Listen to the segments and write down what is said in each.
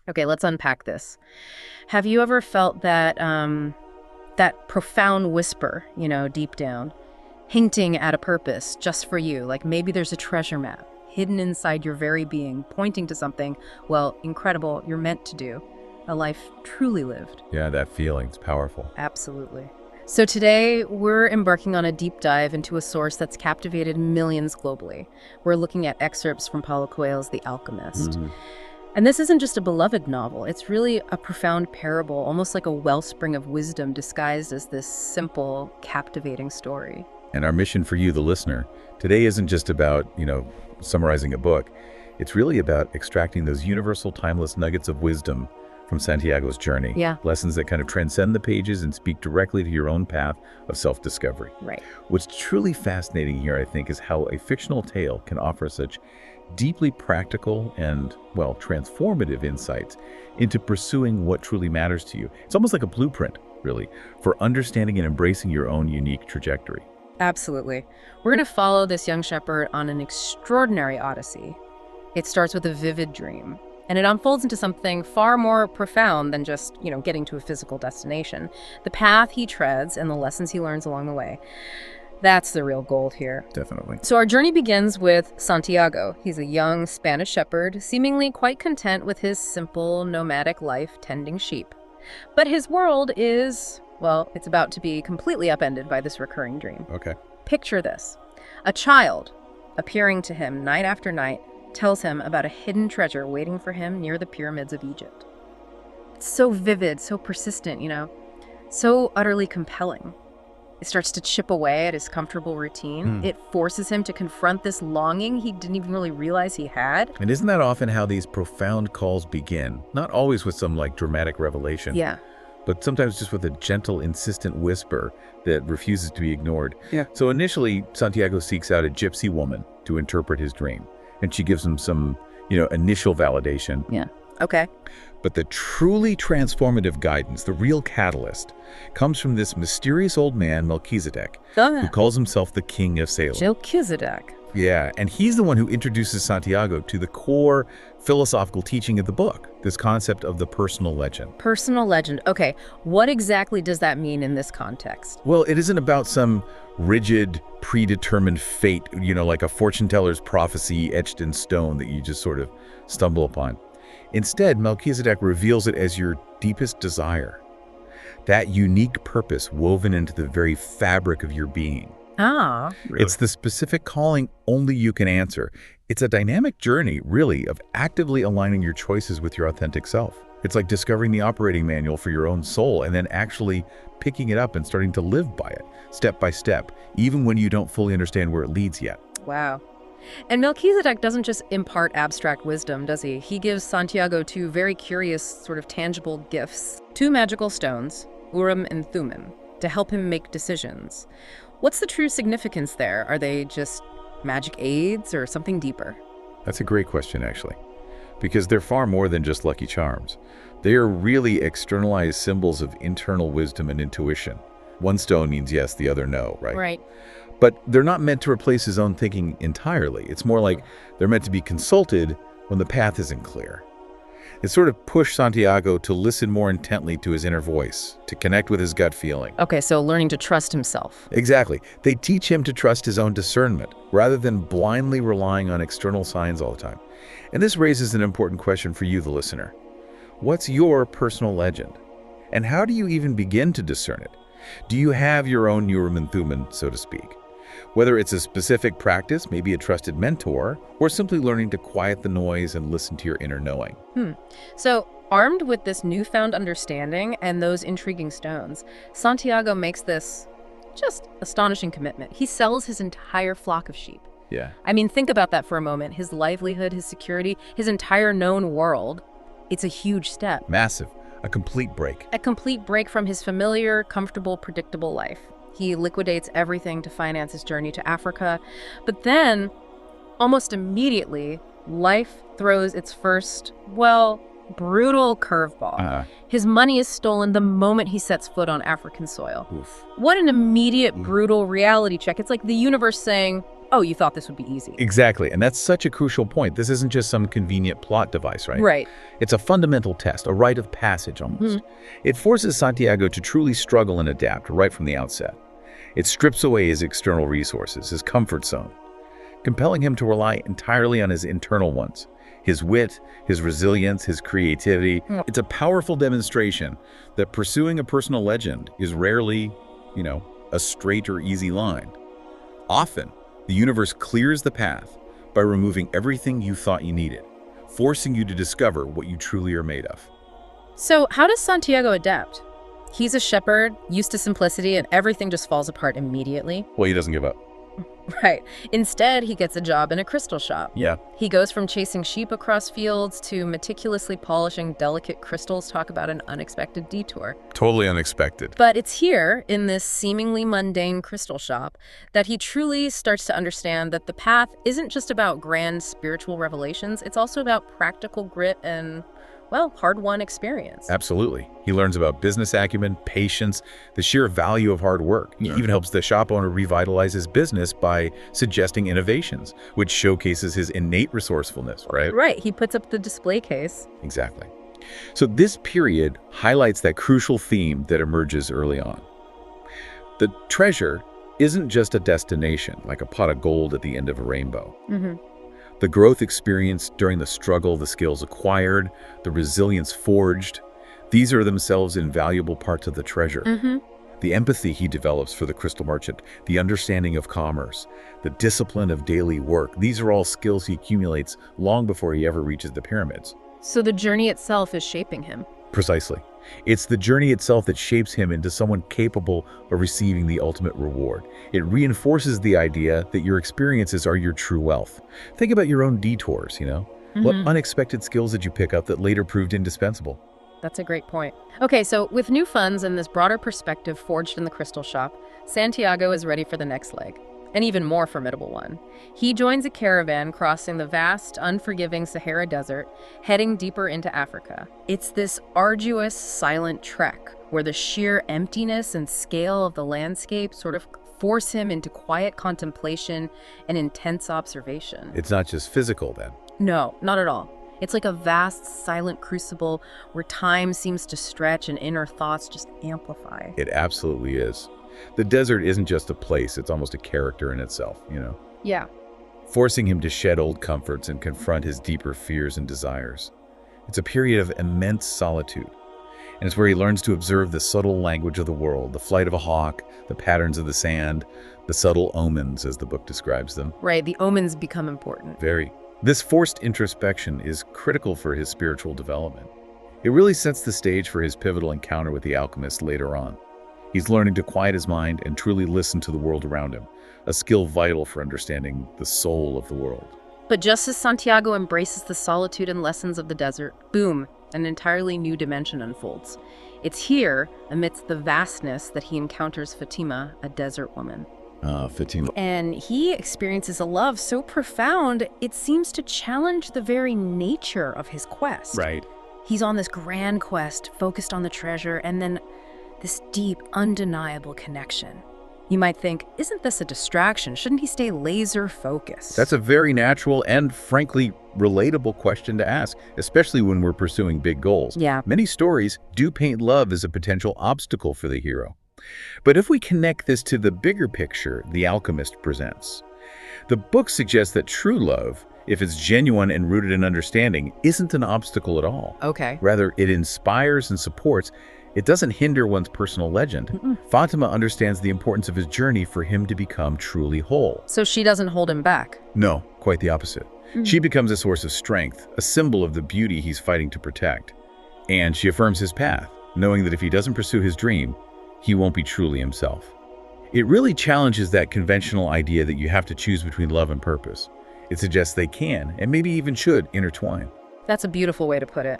Okay, let's unpack this. Have you ever felt that that profound whisper, deep down, hinting at a purpose just for you? Like maybe there's a treasure map hidden inside your very being, pointing to something, well, incredible you're meant to do, a life truly lived. Yeah, that feeling's powerful. Absolutely. So today, we're embarking on a deep dive into a source that's captivated millions globally. We're looking at excerpts from Paulo Coelho's The Alchemist. Mm-hmm. And this isn't just a beloved novel. It's really a profound parable, almost like a wellspring of wisdom disguised as this simple, captivating story. And our mission for you, the listener, today isn't just about, summarizing a book. It's really about extracting those universal, timeless nuggets of wisdom from Santiago's journey. Yeah. Lessons that kind of transcend the pages and speak directly to your own path of self-discovery. Right. What's truly fascinating here, I think, is how a fictional tale can offer such deeply practical and, transformative insights into pursuing what truly matters to you. It's almost like a blueprint, really, for understanding and embracing your own unique trajectory. Absolutely. We're going to follow this young shepherd on an extraordinary odyssey. It starts with a vivid dream, and it unfolds into something far more profound than just, getting to a physical destination. The path he treads and the lessons he learns along the way. That's the real gold here. Definitely. So our journey begins with Santiago. He's a young Spanish shepherd, seemingly quite content with his simple nomadic life tending sheep. But his world is, it's about to be completely upended by this recurring dream. Okay. Picture this. A child, appearing to him night after night, tells him about a hidden treasure waiting for him near the pyramids of Egypt. It's so vivid, so persistent, so utterly compelling. It starts to chip away at his comfortable routine. It forces him to confront this longing he didn't even really realize he had. And isn't that often how these profound calls begin? Not always with some dramatic revelation. Yeah. But sometimes just with a gentle, insistent whisper that refuses to be ignored. Yeah. So initially, Santiago seeks out a gypsy woman to interpret his dream. And she gives him some, initial validation. Yeah. Okay. But the truly transformative guidance, the real catalyst, comes from this mysterious old man, Melchizedek, who calls himself the King of Salem. Melchizedek. Yeah, and he's the one who introduces Santiago to the core philosophical teaching of the book, this concept of the personal legend. Personal legend. Okay, what exactly does that mean in this context? Well, it isn't about some rigid, predetermined fate, like a fortune teller's prophecy etched in stone that you just sort of stumble upon. Instead, Melchizedek reveals it as your deepest desire, that unique purpose woven into the very fabric of your being. Ah. Really? It's the specific calling only you can answer. It's a dynamic journey, really, of actively aligning your choices with your authentic self. It's like discovering the operating manual for your own soul and then actually picking it up and starting to live by it, step by step, even when you don't fully understand where it leads yet. Wow. And Melchizedek doesn't just impart abstract wisdom, does he? He gives Santiago two very curious, sort of tangible gifts. Two magical stones, Urim and Thummim, to help him make decisions. What's the true significance there? Are they just magic aids or something deeper? That's a great question, actually, because they're far more than just lucky charms. They are really externalized symbols of internal wisdom and intuition. One stone means yes, the other no, right? Right. But they're not meant to replace his own thinking entirely. It's more like they're meant to be consulted when the path isn't clear. It sort of pushed Santiago to listen more intently to his inner voice, to connect with his gut feeling. Okay, so learning to trust himself. Exactly. They teach him to trust his own discernment, rather than blindly relying on external signs all the time. And this raises an important question for you, the listener. What's your personal legend? And how do you even begin to discern it? Do you have your own Urim and Thummim, so to speak? Whether it's a specific practice, maybe a trusted mentor, or simply learning to quiet the noise and listen to your inner knowing. So, armed with this newfound understanding and those intriguing stones, Santiago makes this just astonishing commitment. He sells his entire flock of sheep. Yeah. I mean, think about that for a moment. His livelihood, his security, his entire known world. It's a huge step. Massive. A complete break. A complete break from his familiar, comfortable, predictable life. He liquidates everything to finance his journey to Africa. But then, almost immediately, life throws its first, brutal curveball. His money is stolen the moment he sets foot on African soil. Oof. What an immediate, brutal reality check. It's like the universe saying, oh, you thought this would be easy. Exactly, and that's such a crucial point. This isn't just some convenient plot device, right? Right. It's a fundamental test, a rite of passage almost. It forces Santiago to truly struggle and adapt right from the outset. It strips away his external resources, his comfort zone, compelling him to rely entirely on his internal ones. His wit, his resilience, his creativity. It's a powerful demonstration that pursuing a personal legend is rarely, a straight or easy line. Often, the universe clears the path by removing everything you thought you needed, forcing you to discover what you truly are made of. So how does Santiago adapt? He's a shepherd, used to simplicity, and everything just falls apart immediately. Well, he doesn't give up. Right. Instead, he gets a job in a crystal shop. Yeah. He goes from chasing sheep across fields to meticulously polishing delicate crystals. Talk about an unexpected detour. Totally unexpected. But it's here, in this seemingly mundane crystal shop, that he truly starts to understand that the path isn't just about grand spiritual revelations, it's also about practical grit and, well, hard-won experience. Absolutely. He learns about business acumen, patience, the sheer value of hard work. He even helps the shop owner revitalize his business by suggesting innovations, which showcases his innate resourcefulness, right? Right. He puts up the display case. Exactly. So this period highlights that crucial theme that emerges early on. The treasure isn't just a destination, like a pot of gold at the end of a rainbow. The growth experienced during the struggle, the skills acquired, the resilience forged, these are themselves invaluable parts of the treasure. The empathy he develops for the crystal merchant, the understanding of commerce, the discipline of daily work, these are all skills he accumulates long before he ever reaches the pyramids. So the journey itself is shaping him. Precisely. It's the journey itself that shapes him into someone capable of receiving the ultimate reward. It reinforces the idea that your experiences are your true wealth. Think about your own detours, What unexpected skills did you pick up that later proved indispensable? That's a great point. Okay, so with new funds and this broader perspective forged in the crystal shop, Santiago is ready for the next leg, an even more formidable one. He joins a caravan crossing the vast, unforgiving Sahara Desert, heading deeper into Africa. It's this arduous, silent trek where the sheer emptiness and scale of the landscape sort of force him into quiet contemplation and intense observation. It's not just physical then. No, not at all. It's like a vast, silent crucible where time seems to stretch and inner thoughts just amplify. It absolutely is. The desert isn't just a place, it's almost a character in itself, Yeah. Forcing him to shed old comforts and confront his deeper fears and desires. It's a period of immense solitude, and it's where he learns to observe the subtle language of the world, the flight of a hawk, the patterns of the sand, the subtle omens, as the book describes them. Right, the omens become important. Very. This forced introspection is critical for his spiritual development. It really sets the stage for his pivotal encounter with the alchemist later on. He's learning to quiet his mind and truly listen to the world around him, a skill vital for understanding the soul of the world. But just as Santiago embraces the solitude and lessons of the desert, boom, an entirely new dimension unfolds. It's here, amidst the vastness, that he encounters Fatima, a desert woman. Fatima. And he experiences a love so profound, it seems to challenge the very nature of his quest. Right. He's on this grand quest, focused on the treasure, and then this deep, undeniable connection. You might think, isn't this a distraction? Shouldn't he stay laser focused? That's a very natural and, frankly, relatable question to ask, especially when we're pursuing big goals. Yeah. Many stories do paint love as a potential obstacle for the hero. But if we connect this to the bigger picture The Alchemist presents, the book suggests that true love, if it's genuine and rooted in understanding, isn't an obstacle at all. Okay. Rather, it inspires and supports. It doesn't hinder one's personal legend. Fatima understands the importance of his journey for him to become truly whole. So she doesn't hold him back. No, quite the opposite. She becomes a source of strength, a symbol of the beauty he's fighting to protect. And she affirms his path, knowing that if he doesn't pursue his dream, he won't be truly himself. It really challenges that conventional idea that you have to choose between love and purpose. It suggests they can, and maybe even should, intertwine. That's a beautiful way to put it.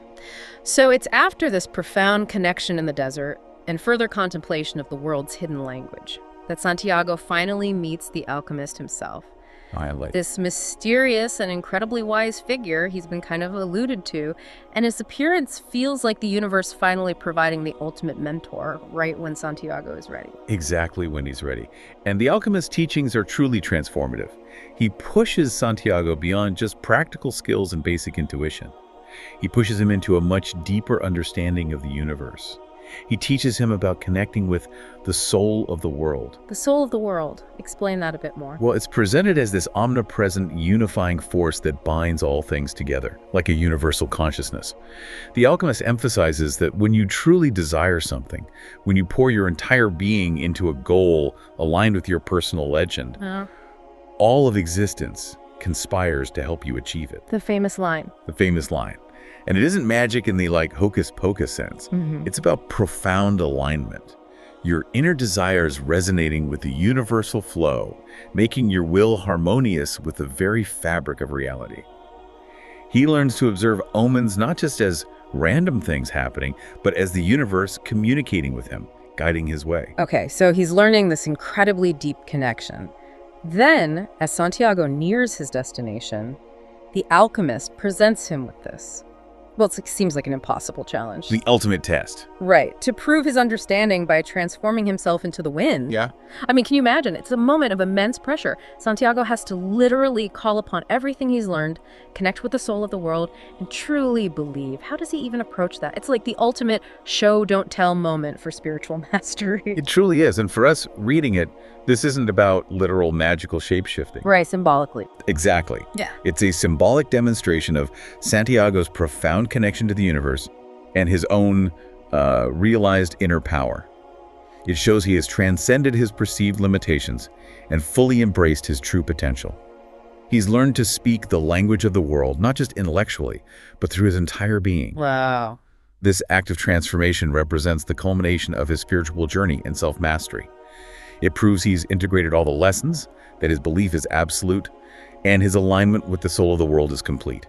So it's after this profound connection in the desert and further contemplation of the world's hidden language that Santiago finally meets the alchemist himself. Highlight. This mysterious and incredibly wise figure he's been kind of alluded to, and his appearance feels like the universe finally providing the ultimate mentor right when Santiago is ready. Exactly when he's ready. And the alchemist's teachings are truly transformative. He pushes Santiago beyond just practical skills and basic intuition. He pushes him into a much deeper understanding of the universe. He teaches him about connecting with the soul of the world. The soul of the world. Explain that a bit more. Well, it's presented as this omnipresent, unifying force that binds all things together, like a universal consciousness. The alchemist emphasizes that when you truly desire something, when you pour your entire being into a goal aligned with your personal legend, all of existence conspires to help you achieve it. The famous line. The famous line. And it isn't magic in the hocus pocus sense. It's about profound alignment. Your inner desires resonating with the universal flow, making your will harmonious with the very fabric of reality. He learns to observe omens not just as random things happening, but as the universe communicating with him, guiding his way. Okay, so he's learning this incredibly deep connection. Then, as Santiago nears his destination, the alchemist presents him with this. Well, it seems like an impossible challenge. The ultimate test. Right. To prove his understanding by transforming himself into the wind. Yeah. I mean, can you imagine? It's a moment of immense pressure. Santiago has to literally call upon everything he's learned, connect with the soul of the world, and truly believe. How does he even approach that? It's like the ultimate show, don't tell moment for spiritual mastery. It truly is. And for us reading it, this isn't about literal magical shape-shifting. Right, symbolically. Exactly. Yeah. It's a symbolic demonstration of Santiago's profound connection to the universe and his own realized inner power. It shows he has transcended his perceived limitations and fully embraced his true potential. He's learned to speak the language of the world, not just intellectually, but through his entire being. Wow. This act of transformation represents the culmination of his spiritual journey and self-mastery. It proves he's integrated all the lessons, that his belief is absolute, and his alignment with the soul of the world is complete.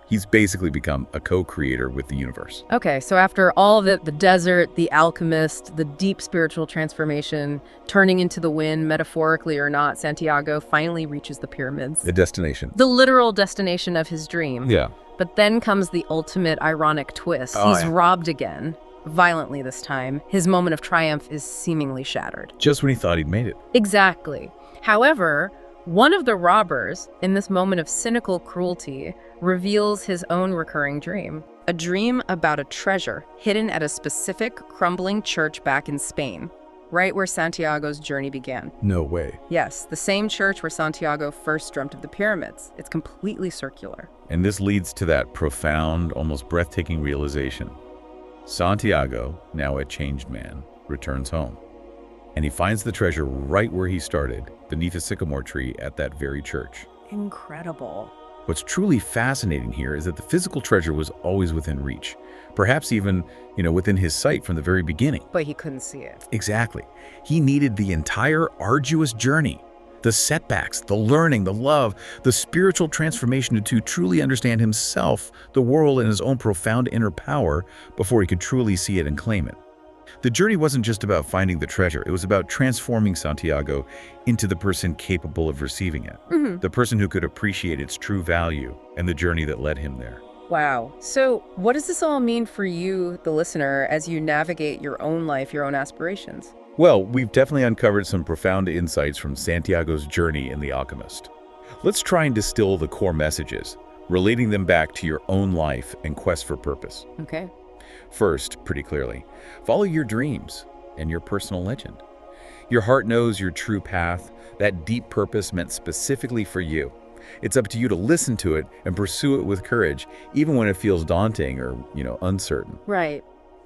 He's basically become a co-creator with the universe. Okay, so after all of it, the desert, the alchemist, the deep spiritual transformation, turning into the wind, metaphorically or not, Santiago finally reaches the pyramids. The destination. The literal destination of his dream. Yeah. But then comes the ultimate ironic twist. He's robbed again. Violently this time. His moment of triumph is seemingly shattered. Just when he thought he'd made it. Exactly. However, one of the robbers, in this moment of cynical cruelty, reveals his own recurring dream. A dream about a treasure hidden at a specific crumbling church back in Spain, right where Santiago's journey began. No way. Yes, the same church where Santiago first dreamt of the pyramids. It's completely circular. And this leads to that profound, almost breathtaking realization. Santiago, now a changed man, returns home. And he finds the treasure right where he started, beneath a sycamore tree at that very church. Incredible. What's truly fascinating here is that the physical treasure was always within reach, perhaps even, within his sight from the very beginning. But he couldn't see it. Exactly. He needed the entire arduous journey, the setbacks, the learning, the love, the spiritual transformation to truly understand himself, the world, and his own profound inner power before he could truly see it and claim it. The journey wasn't just about finding the treasure. It was about transforming Santiago into the person capable of receiving it, the person who could appreciate its true value and the journey that led him there. Wow. So what does this all mean for you, the listener, as you navigate your own life, your own aspirations? Well, we've definitely uncovered some profound insights from Santiago's journey in The Alchemist. Let's try and distill the core messages, relating them back to your own life and quest for purpose. Okay. First, pretty clearly, follow your dreams and your personal legend. Your heart knows your true path, that deep purpose meant specifically for you. It's up to you to listen to it and pursue it with courage, even when it feels daunting or, uncertain. Right.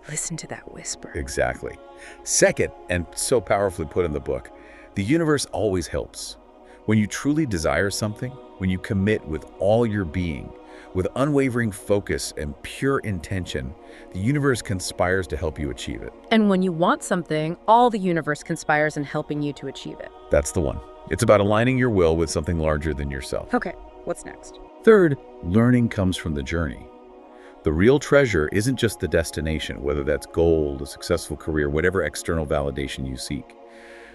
Listen to that whisper. Exactly. Second, and so powerfully put in the book, the universe always helps. When you truly desire something, when you commit with all your being, with unwavering focus and pure intention, the universe conspires to help you achieve it. And when you want something, all the universe conspires in helping you to achieve it. That's the one. It's about aligning your will with something larger than yourself. Okay, what's next? Third, learning comes from the journey. The real treasure isn't just the destination, whether that's gold, a successful career, whatever external validation you seek.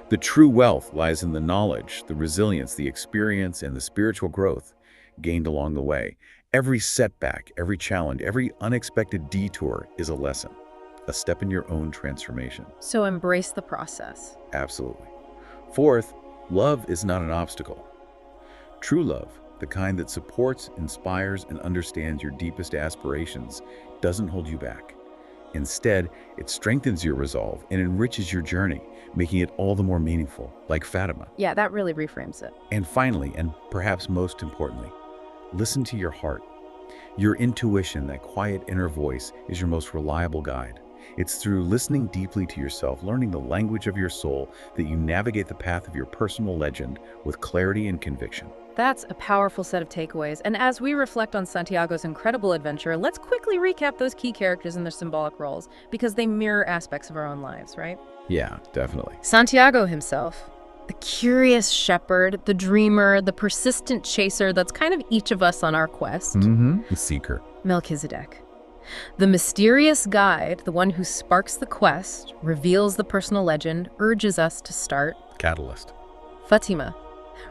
The true wealth lies in the knowledge, the resilience, the experience, and the spiritual growth gained along the way. Every setback, every challenge, every unexpected detour is a lesson, a step in your own transformation. So embrace the process. Absolutely. Fourth, love is not an obstacle. True love, the kind that supports, inspires, and understands your deepest aspirations, doesn't hold you back. Instead, it strengthens your resolve and enriches your journey, making it all the more meaningful, like Fatima. Yeah, that really reframes it. And finally, and perhaps most importantly, listen to your heart. Your intuition, that quiet inner voice, is your most reliable guide. It's through listening deeply to yourself, learning the language of your soul, that you navigate the path of your personal legend with clarity and conviction. That's a powerful set of takeaways. And as we reflect on Santiago's incredible adventure, let's quickly recap those key characters and their symbolic roles, because they mirror aspects of our own lives, right? Yeah, definitely. Santiago himself, the curious shepherd, the dreamer, the persistent chaser that's kind of each of us on our quest. The seeker. Melchizedek, the mysterious guide, the one who sparks the quest, reveals the personal legend, urges us to start. Catalyst. Fatima,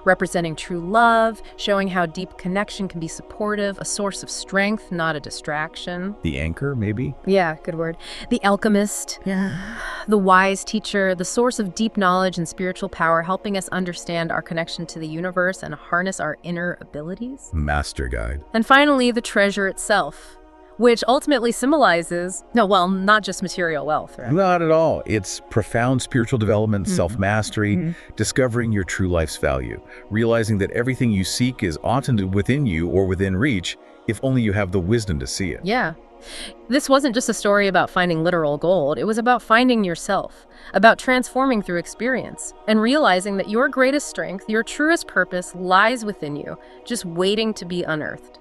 representing true love, showing how deep connection can be supportive, a source of strength, not a distraction. The anchor, maybe? Yeah, good word. The alchemist, the wise teacher, the source of deep knowledge and spiritual power, helping us understand our connection to the universe and harness our inner abilities. Master guide. And finally, the treasure itself, which ultimately symbolizes, not just material wealth, right? Not at all. It's profound spiritual development, self-mastery, discovering your true life's value, realizing that everything you seek is often within you or within reach, if only you have the wisdom to see it. Yeah. This wasn't just a story about finding literal gold. It was about finding yourself, about transforming through experience, and realizing that your greatest strength, your truest purpose, lies within you, just waiting to be unearthed.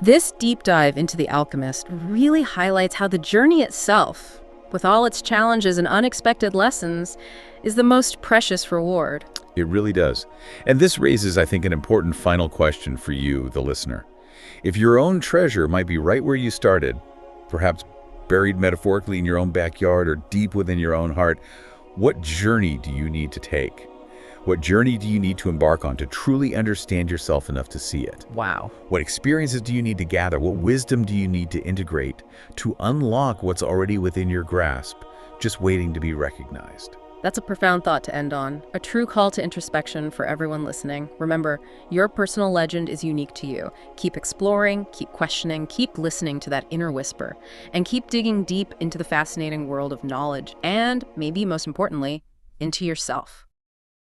This deep dive into The Alchemist really highlights how the journey itself, with all its challenges and unexpected lessons, is the most precious reward. It really does. And this raises, I think, an important final question for you, the listener. If your own treasure might be right where you started, perhaps buried metaphorically in your own backyard or deep within your own heart, what journey do you need to take? What journey do you need to embark on to truly understand yourself enough to see it? Wow. What experiences do you need to gather? What wisdom do you need to integrate to unlock what's already within your grasp, just waiting to be recognized? That's a profound thought to end on. A true call to introspection for everyone listening. Remember, your personal legend is unique to you. Keep exploring, keep questioning, keep listening to that inner whisper, and keep digging deep into the fascinating world of knowledge and, maybe most importantly, into yourself.